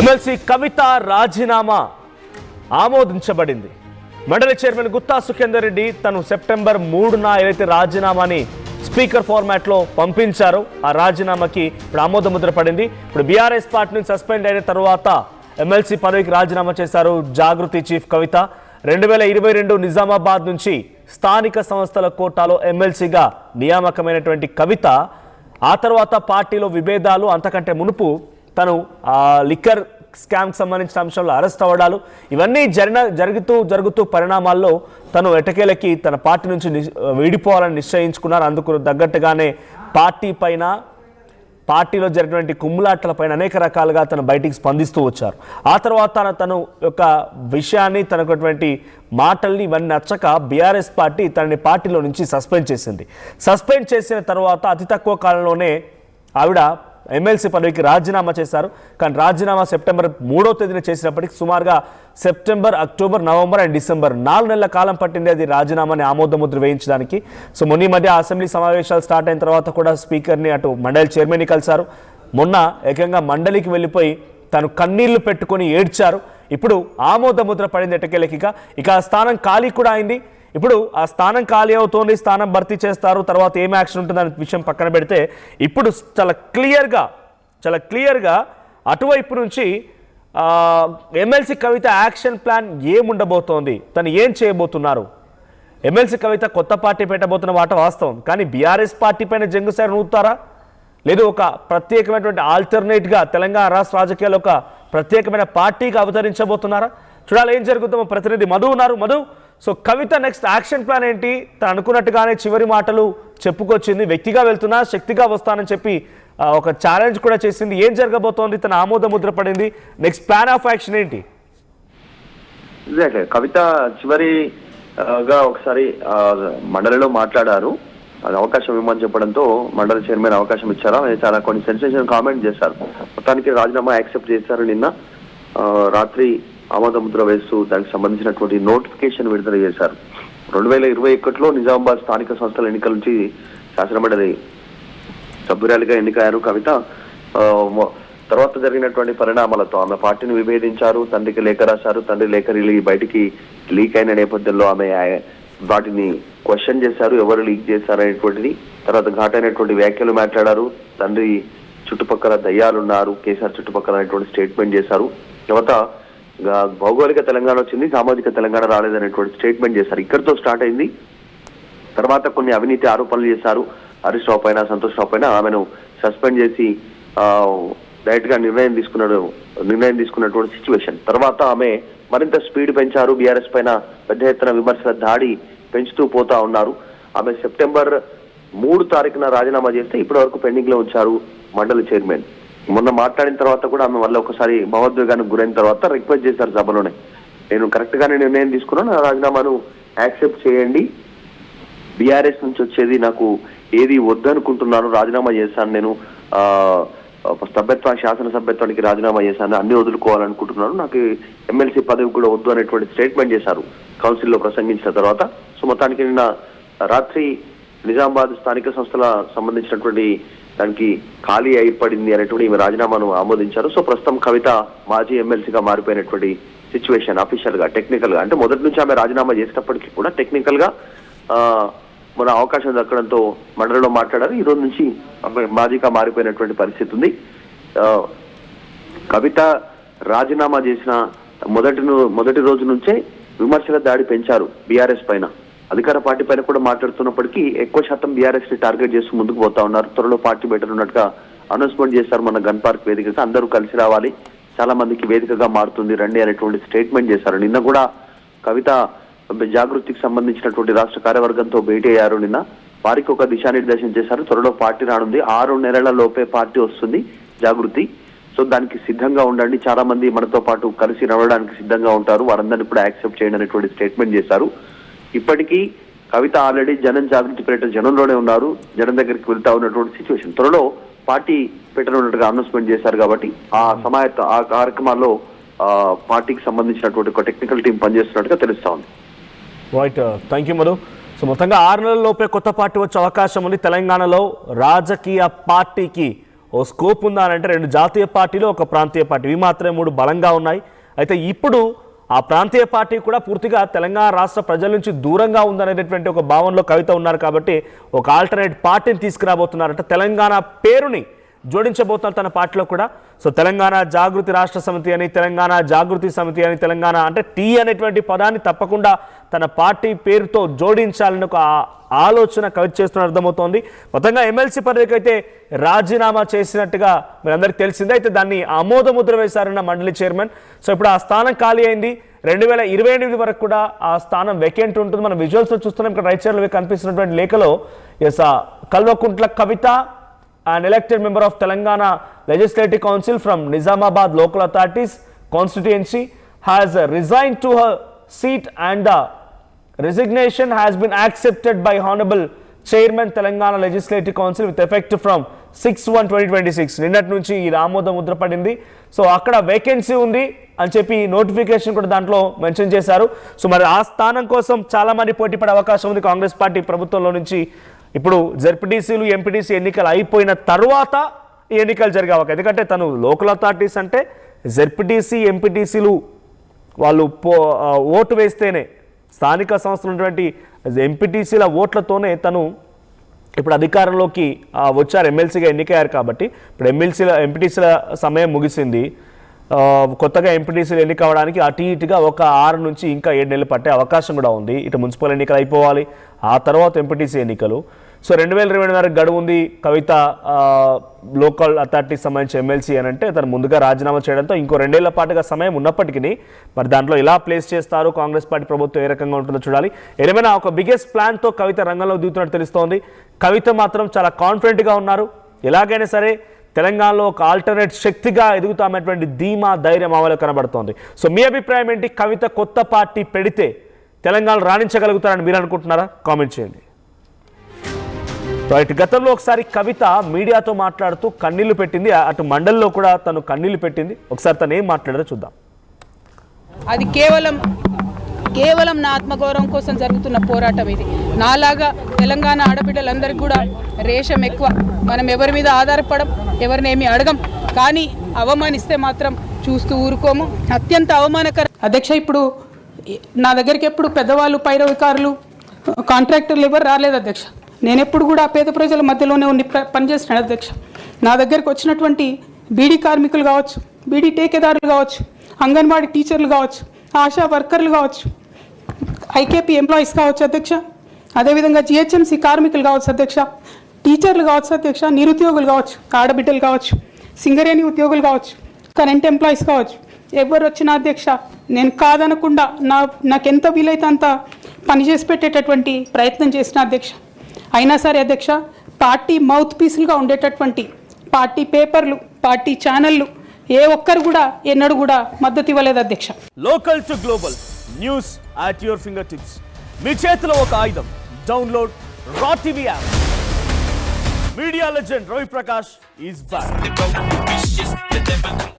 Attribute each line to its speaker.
Speaker 1: MLC కవిత రాజీనామా ఆమోదించబడింది. మండలి చైర్మన్ గుత్తా సుఖేందర్ రెడ్డి తను సెప్టెంబర్ 3న ఏదైతే రాజీనామాని స్పీకర్ ఫార్మాట్లో పంపించారో ఆ రాజీనామాకి ఇప్పుడు ఆమోద ముద్ర పడింది. ఇప్పుడు బీఆర్ఎస్ పార్టీ నుంచి సస్పెండ్ అయిన తర్వాత ఎమ్మెల్సీ పదవికి రాజీనామా చేశారు జాగృతి చీఫ్ కవిత. 2022 నిజామాబాద్ నుంచి స్థానిక సంస్థల కోటాలో ఎమ్మెల్సీగా నియామకమైనటువంటి కవిత ఆ తర్వాత పార్టీలో విభేదాలు, అంతకంటే మునుపు తను లిక్కర్ స్కామ్కి సంబంధించిన అంశంలో అరెస్ట్ అవ్వడాలు, ఇవన్నీ జరుగుతూ పరిణామాల్లో తను ఎటకేలకి తన పార్టీ నుంచి విడిపోవాలని నిశ్చయించుకున్నారు. అందుకు తగ్గట్టుగానే పార్టీలో జరిగినటువంటి కుమ్ములాట్లపైన అనేక రకాలుగా తను బయటికి స్పందిస్తూ వచ్చారు. ఆ తర్వాత తను యొక్క విషయాన్ని, తనటువంటి మాటల్ని ఇవన్నీ నచ్చక బీఆర్ఎస్ పార్టీ తనని పార్టీలో నుంచి సస్పెండ్ చేసింది. సస్పెండ్ చేసిన తర్వాత అతి తక్కువ కాలంలోనే ఆవిడ ఎమ్మెల్సీ పదవికి రాజీనామా చేశారు. కానీ రాజీనామా సెప్టెంబర్ 3వ తేదీన చేసినప్పటికీ సుమారుగా September, October, November and December 4 నెలల కాలం పట్టింది అది రాజీనామాని ఆమోదముద్ర వేయించడానికి. సో మొన్న మధ్య అసెంబ్లీ సమావేశాలు స్టార్ట్ అయిన తర్వాత కూడా స్పీకర్ని అటు మండలి చైర్మన్ని కలిశారు. మొన్న ఏకంగా మండలికి వెళ్ళిపోయి తను కన్నీళ్లు పెట్టుకొని ఏడ్చారు. ఇప్పుడు ఆమోదముద్ర పడింది ఎటకేలకి. ఇక ఆ స్థానం ఖాళీ కూడా అయింది. ఇప్పుడు ఆ స్థానం ఖాళీ అవుతోంది, స్థానం భర్తీ చేస్తారు, తర్వాత ఏం యాక్షన్ ఉంటుందనే విషయం పక్కన పెడితే ఇప్పుడు చాలా క్లియర్గా అటువైపు నుంచి ఎమ్మెల్సీ కవిత యాక్షన్ ప్లాన్ ఏముండబోతోంది, తను ఏం చేయబోతున్నారు. ఎమ్మెల్సీ కవిత కొత్త పార్టీ పెట్టబోతున్న మాట వాస్తవం, కానీ బీఆర్ఎస్ పార్టీ పైన జంగుసారి నూతారా, లేదు ఒక ప్రత్యేకమైనటువంటి ఆల్టర్నేట్గా తెలంగాణ రాష్ట్ర రాజకీయాల్లో ఒక ప్రత్యేకమైన పార్టీగా అవతరించబోతున్నారా? చూడాలి ఏం జరుగుతుందో. ప్రతినిధి మధు ఉన్నారు. మధు, సో కవిత నెక్స్ట్ యాక్షన్ ప్లాన్ ఏంటి? తను అనుకున్నట్టుగానే చివరి మాటలు చెప్పుకొచ్చింది, వ్యక్తిగా వెళ్తున్నా శక్తిగా వస్తానని చెప్పి ఒక ఛాలెంజ్ కూడా చేసింది. ఏం జరగబోతోంది? తన ఆమోద ముద్ర పడింది. నెక్స్ట్ ప్లాన్ ఆఫ్ యాక్షన్ ఏంటి?
Speaker 2: కవిత చివరిగా ఒకసారి మండలిలో మాట్లాడారు. అది అవకాశం ఇవ్వమని చెప్పడంతో మండలి చైర్మన్ అవకాశం ఇచ్చారు. చాలా కొన్ని సెన్సేషన్ కామెంట్ చేశారు. మొత్తానికి రాజీనామా యాక్సెప్ట్ చేశారు. నిన్న రాత్రి ఆమోద ముద్ర వేస్తూ దానికి సంబంధించినటువంటి నోటిఫికేషన్ విడుదల చేశారు. 2021లో నిజామాబాద్ స్థానిక సంస్థల ఎన్నికల నుంచి శాసనమండలి సభ్యురాలిగా ఎన్నికయ్యారు కవిత. తర్వాత జరిగినటువంటి పరిణామాలతో ఆమె పార్టీని విభేదించారు, తండ్రికి లేఖ రాశారు. తండ్రి లేఖ బయటికి లీక్ అయిన నేపథ్యంలో ఆమె వాటిని క్వశ్చన్ చేశారు, ఎవరు లీక్ చేశారనేటువంటిది. తర్వాత ఘాటైనటువంటి వ్యాఖ్యలు మాట్లాడారు. తండ్రి చుట్టుపక్కల దయ్యాలున్నారు, కేసీఆర్ చుట్టుపక్కల అనేటువంటి స్టేట్మెంట్ చేశారు. తర్వాత భౌగోళిక తెలంగాణ వచ్చింది, సామాజిక తెలంగాణ రాలేదనేటువంటి స్టేట్మెంట్ చేశారు. ఇక్కడితో స్టార్ట్ అయింది. తర్వాత కొన్ని అవినీతి ఆరోపణలు చేశారు. హరీష్ రావు పైన, సంతోష్ రావు పైన ఆమెను సస్పెండ్ చేసి డైరెక్ట్ గా నిర్ణయం తీసుకున్నటువంటి సిచ్యువేషన్. తర్వాత ఆమె మరింత స్పీడ్ పెంచారు. బీఆర్ఎస్ పైన పెద్ద ఎత్తున విమర్శల దాడి పెంచుతూ పోతా ఉన్నారు. ఆమె సెప్టెంబర్ 3 తారీఖున రాజీనామా చేస్తే ఇప్పటి వరకు పెండింగ్ లో ఉంచారు మండలి చైర్మన్. మొన్న మాట్లాడిన తర్వాత కూడా ఆమె వల్ల ఒకసారి భావోద్వేగానికి గురైన తర్వాత రిక్వెస్ట్ చేశారు సభలోనే, నేను కరెక్ట్ గానే నిర్ణయం తీసుకున్నాను, నా రాజీనామాను యాక్సెప్ట్ చేయండి, బీఆర్ఎస్ నుంచి వచ్చేది నాకు ఏది వద్దనుకుంటున్నాను, రాజీనామా చేశాను, నేను శాసన సభ్యత్వానికి రాజీనామా చేశాను, అన్ని వదులుకోవాలనుకుంటున్నాను, నాకు ఎమ్మెల్సీ పదవి కూడా వద్దు అనేటువంటి స్టేట్మెంట్ చేశారు కౌన్సిల్లో ప్రసంగించిన తర్వాత. సో మొత్తానికి నిన్న రాత్రి నిజామాబాద్ స్థానిక సంస్థల సంబంధించినటువంటి దానికి ఖాళీ ఏర్పడింది అనేటువంటి ఈమె రాజీనామాను ఆమోదించారు. సో ప్రస్తుతం కవిత మాజీ ఎమ్మెల్సీగా మారిపోయినటువంటి సిచ్యువేషన్ అఫీషియల్ గా, టెక్నికల్ గా, అంటే మొదటి నుంచి ఆమె రాజీనామా చేసేటప్పటికీ కూడా టెక్నికల్ గా మన అవకాశం దక్కడంతో మండలిలో మాట్లాడారు. ఈ రోజు నుంచి మాజీగా మారిపోయినటువంటి పరిస్థితి ఉంది. కవిత రాజీనామా చేసిన మొదటి రోజు నుంచే విమర్శల దాడి పెంచారు బీఆర్ఎస్ పైన. అధికార పార్టీ పైన కూడా మాట్లాడుతున్నప్పటికీ ఎక్కువ శాతం బీఆర్ఎస్ ని టార్గెట్ చేస్తూ ముందుకు పోతా ఉన్నారు. త్వరలో పార్టీ పెట్టనున్నట్టుగా అనౌన్స్మెంట్ చేశారు. మన గన్ పార్క్ వేదికగా అందరూ కలిసి రావాలి, చాలా మందికి వేదికగా మారుతుంది రండి అనేటువంటి స్టేట్మెంట్ చేశారు. నిన్న కూడా కవిత జాగృతికి సంబంధించినటువంటి రాష్ట్ర కార్యవర్గంతో భేటీ అయ్యారు. నిన్న వారికి ఒక దిశానిర్దేశం చేశారు. త్వరలో పార్టీ రానుంది, 6 నెలల లోపే పార్టీ వస్తుంది జాగృతి, సో దానికి సిద్ధంగా ఉండండి, చాలా మంది మనతో పాటు కలిసి నడవడానికి సిద్ధంగా ఉంటారు, వారందరినీ కూడా యాక్సెప్ట్ చేయండి అనేటువంటి స్టేట్మెంట్ చేశారు. ఇప్పటికీ కవిత ఆల్రెడీ జనం జాగృతి పర్యటన జనంలోనే ఉన్నారు, జనం దగ్గరికి వెళ్తా ఉన్నటువంటి సిచ్యువేషన్. త్వరలో పార్టీ పెట్టనున్నట్టుగా అనౌన్స్మెంట్ చేశారు కాబట్టి ఆ కార్యక్రమాల్లో పార్టీకి సంబంధించినటువంటి ఒక టెక్నికల్ టీం పనిచేస్తున్నట్టుగా తెలుస్తా ఉంది.
Speaker 1: Right, thank you Madhu. So మొత్తంగా 6 నెలల లోపే కొత్త పార్టీ వచ్చే అవకాశం ఉంది. తెలంగాణలో రాజకీయ పార్టీకి ఓ స్కోప్ ఉందా అని అంటే 2 జాతీయ పార్టీలు, ఒక ప్రాంతీయ పార్టీ, ఇవి మాత్రమే 3 బలంగా ఉన్నాయి. అయితే ఇప్పుడు ఆ ప్రాంతీయ పార్టీ కూడా పూర్తిగా తెలంగాణ రాష్ట్ర ప్రజల నుంచి దూరంగా ఉందనేటటువంటి ఒక భావనలో కవిత ఉన్నారు. కాబట్టి ఒక ఆల్టర్నేట్ పార్టీని తీసుకురాబోతున్నారంట, తెలంగాణ పేరుని జోడించబోతున్నారు తన పార్టీలో కూడా. సో తెలంగాణ జాగృతి రాష్ట్ర సమితి అని, తెలంగాణ జాగృతి సమితి అని, తెలంగాణ అంటే టీ అనేటువంటి పదాన్ని తప్పకుండా తన పార్టీ పేరుతో జోడించాలని ఒక ఆలోచన కవిత చేస్తున్న అర్థమవుతోంది. మొత్తంగా ఎమ్మెల్సీ పదవికి అయితే రాజీనామా చేసినట్టుగా మీ అందరికీ తెలిసిందే. అయితే దాన్ని ఆమోద ముద్ర వేశారన్న మండలి చైర్మన్. సో ఇప్పుడు ఆ స్థానం ఖాళీ అయింది. 2028 వరకు కూడా ఆ స్థానం వెకెంట్ ఉంటుంది. మనం విజువల్స్లో చూస్తున్నాం. ఇక్కడ రైట్ సైడ్లో కనిపిస్తున్నటువంటి లేఖలో Kalvakuntla Kavitha, an elected member of Telangana Legislative Council from Nizamabad Local Authorities constituency, has resigned to her seat, and the resignation has been accepted by Honorable Chairman Telangana Legislative Council with effect from 6/1/2026. నిన్నటి నుంచి ఈ ఆమోద ముద్ర పడింది. So అక్కడ vacancy ఉంది అని చెప్పి notification కూడా దాంట్లో మెన్షన్ చేశారు. సో మరి ఆ స్థానం కోసం చాలా మంది పోటీ పడే అవకాశం ఉంది కాంగ్రెస్ పార్టీ ప్రభుత్వంలో నుంచి. ఇప్పుడు జెడ్పీటీసీలు, ఎంపీటీసీ ఎన్నికలు అయిపోయిన తర్వాత ఈ ఎన్నికలు జరిగే అవకాశం. ఎందుకంటే తను లోకల్ అథారిటీస్ అంటే జెడ్పీటీసీ, ఎంపీటీసీలు వాళ్ళు ఓటు వేస్తేనే, స్థానిక సంస్థలు ఉన్నటువంటి ఎంపీటీసీల ఓట్లతోనే తను ఇప్పుడు అధికారంలోకి వచ్చారు, ఎమ్మెల్సీగా ఎన్నికయ్యారు. కాబట్టి ఇప్పుడు ఎంపీటీసీల సమయం ముగిసింది. కొత్తగా ఎంపీటీసీలు ఎన్నిక అవ్వడానికి అటు ఇటుగా ఒక 6 నుంచి ఇంకా 7 నెలలు పట్టే అవకాశం కూడా ఉంది. ఇటు మున్సిపల్ ఎన్నికలు అయిపోవాలి, ఆ తర్వాత ఎంపీటీసీ ఎన్నికలు. సో 2024 గడువు ఉంది. కవిత లోకల్ అథారిటీకి సంబంధించి ఎమ్మెల్సీ అని అంటే తను ముందుగా రాజీనామా చేయడంతో ఇంకో 2 ఏళ్ల పాటుగా సమయం ఉన్నప్పటికీ మరి దాంట్లో ఎలా ప్లేస్ చేస్తారు, కాంగ్రెస్ పార్టీ ప్రభుత్వం ఏ రకంగా ఉంటుందో చూడాలి. ఏమైనా ఒక బిగ్గెస్ట్ ప్లాన్తో కవిత రంగంలో దిగుతున్నట్టు తెలుస్తోంది. కవిత మాత్రం చాలా కాన్ఫిడెంట్గా ఉన్నారు. ఎలాగైనా సరే తెలంగాణలో ఒక ఆల్టర్నేట్ శక్తిగా ఎదుగుతామనేటువంటి ధీమా, ధైర్యం ఆమెలో కనబడుతోంది. సో మీ అభిప్రాయం ఏంటి? కవిత కొత్త పార్టీ పెడితే తెలంగాణ రాణించగలుగుతారని మీరు అనుకుంటున్నారా? కామెంట్ చేయండి. రైట్, గతంలో ఒకసారి కవిత మీడియాతో మాట్లాడుతూ కన్నీళ్లు పెట్టింది. అటు మండలిలో కూడా తను కన్నీళ్లు పెట్టింది. ఒకసారి తను ఏం మాట్లాడారో చూద్దాం.
Speaker 3: అది కేవలం నా ఆత్మగౌరవం కోసం జరుగుతున్న పోరాటం ఇది. నాలాగా తెలంగాణ ఆడబిడ్డలందరికీ కూడా రేషం ఎక్కువ. మనం ఎవరి మీద ఆధారపడం, ఎవరిని ఏమి అడగం. కానీ అవమానిస్తే మాత్రం చూస్తూ ఊరుకోము. అత్యంత అవమానకరం. అధ్యక్ష, ఇప్పుడు నా దగ్గరికి ఎప్పుడు పెద్దవాళ్ళు, పైరవికారులు, కాంట్రాక్టర్లు ఎవరు రాలేదు అధ్యక్ష. నేను ఎప్పుడు కూడా పేద ప్రజల మధ్యలోనే ఉండి పనిచేస్తున్నాను అధ్యక్ష. నా దగ్గరికి వచ్చినటువంటి బీడీ కార్మికులు కావచ్చు, బీడీ టేకేదారులు కావచ్చు, అంగన్వాడీ టీచర్లు కావచ్చు, ఆశా వర్కర్లు కావచ్చు, ఐకేపీ ఎంప్లాయీస్ కావచ్చు అధ్యక్ష, అదేవిధంగా జిహెచ్ఎంసీ కార్మికులు కావచ్చు అధ్యక్ష, టీచర్లు కావచ్చు అధ్యక్ష, నిరుద్యోగులు కావచ్చు, ఆడబిడ్డలు కావచ్చు, సింగరేణి ఉద్యోగులు కావచ్చు, కరెంట్ ఎంప్లాయీస్ కావచ్చు, ఎవరు వచ్చినా అధ్యక్ష నేను కాదనకుండా నాకెంత వీలైతే అంత పనిచేసి పెట్టేటటువంటి ప్రయత్నం చేసిన అధ్యక్ష. అయినా సరే అధ్యక్ష, పార్టీ మౌత్ పీసులుగా ఉండేటటువంటి పార్టీ పేపర్లు, పార్టీ ఛానళ్ళు ఏ ఒక్కరు కూడా ఎన్నడూ కూడా మద్దతు ఇవ్వలేదు అధ్యక్ష.
Speaker 1: Local to global news at your fingertips. మీ చేతిలో ఒక ఆయుధం. Download R TV app. Media legend Ravi Prakash is back.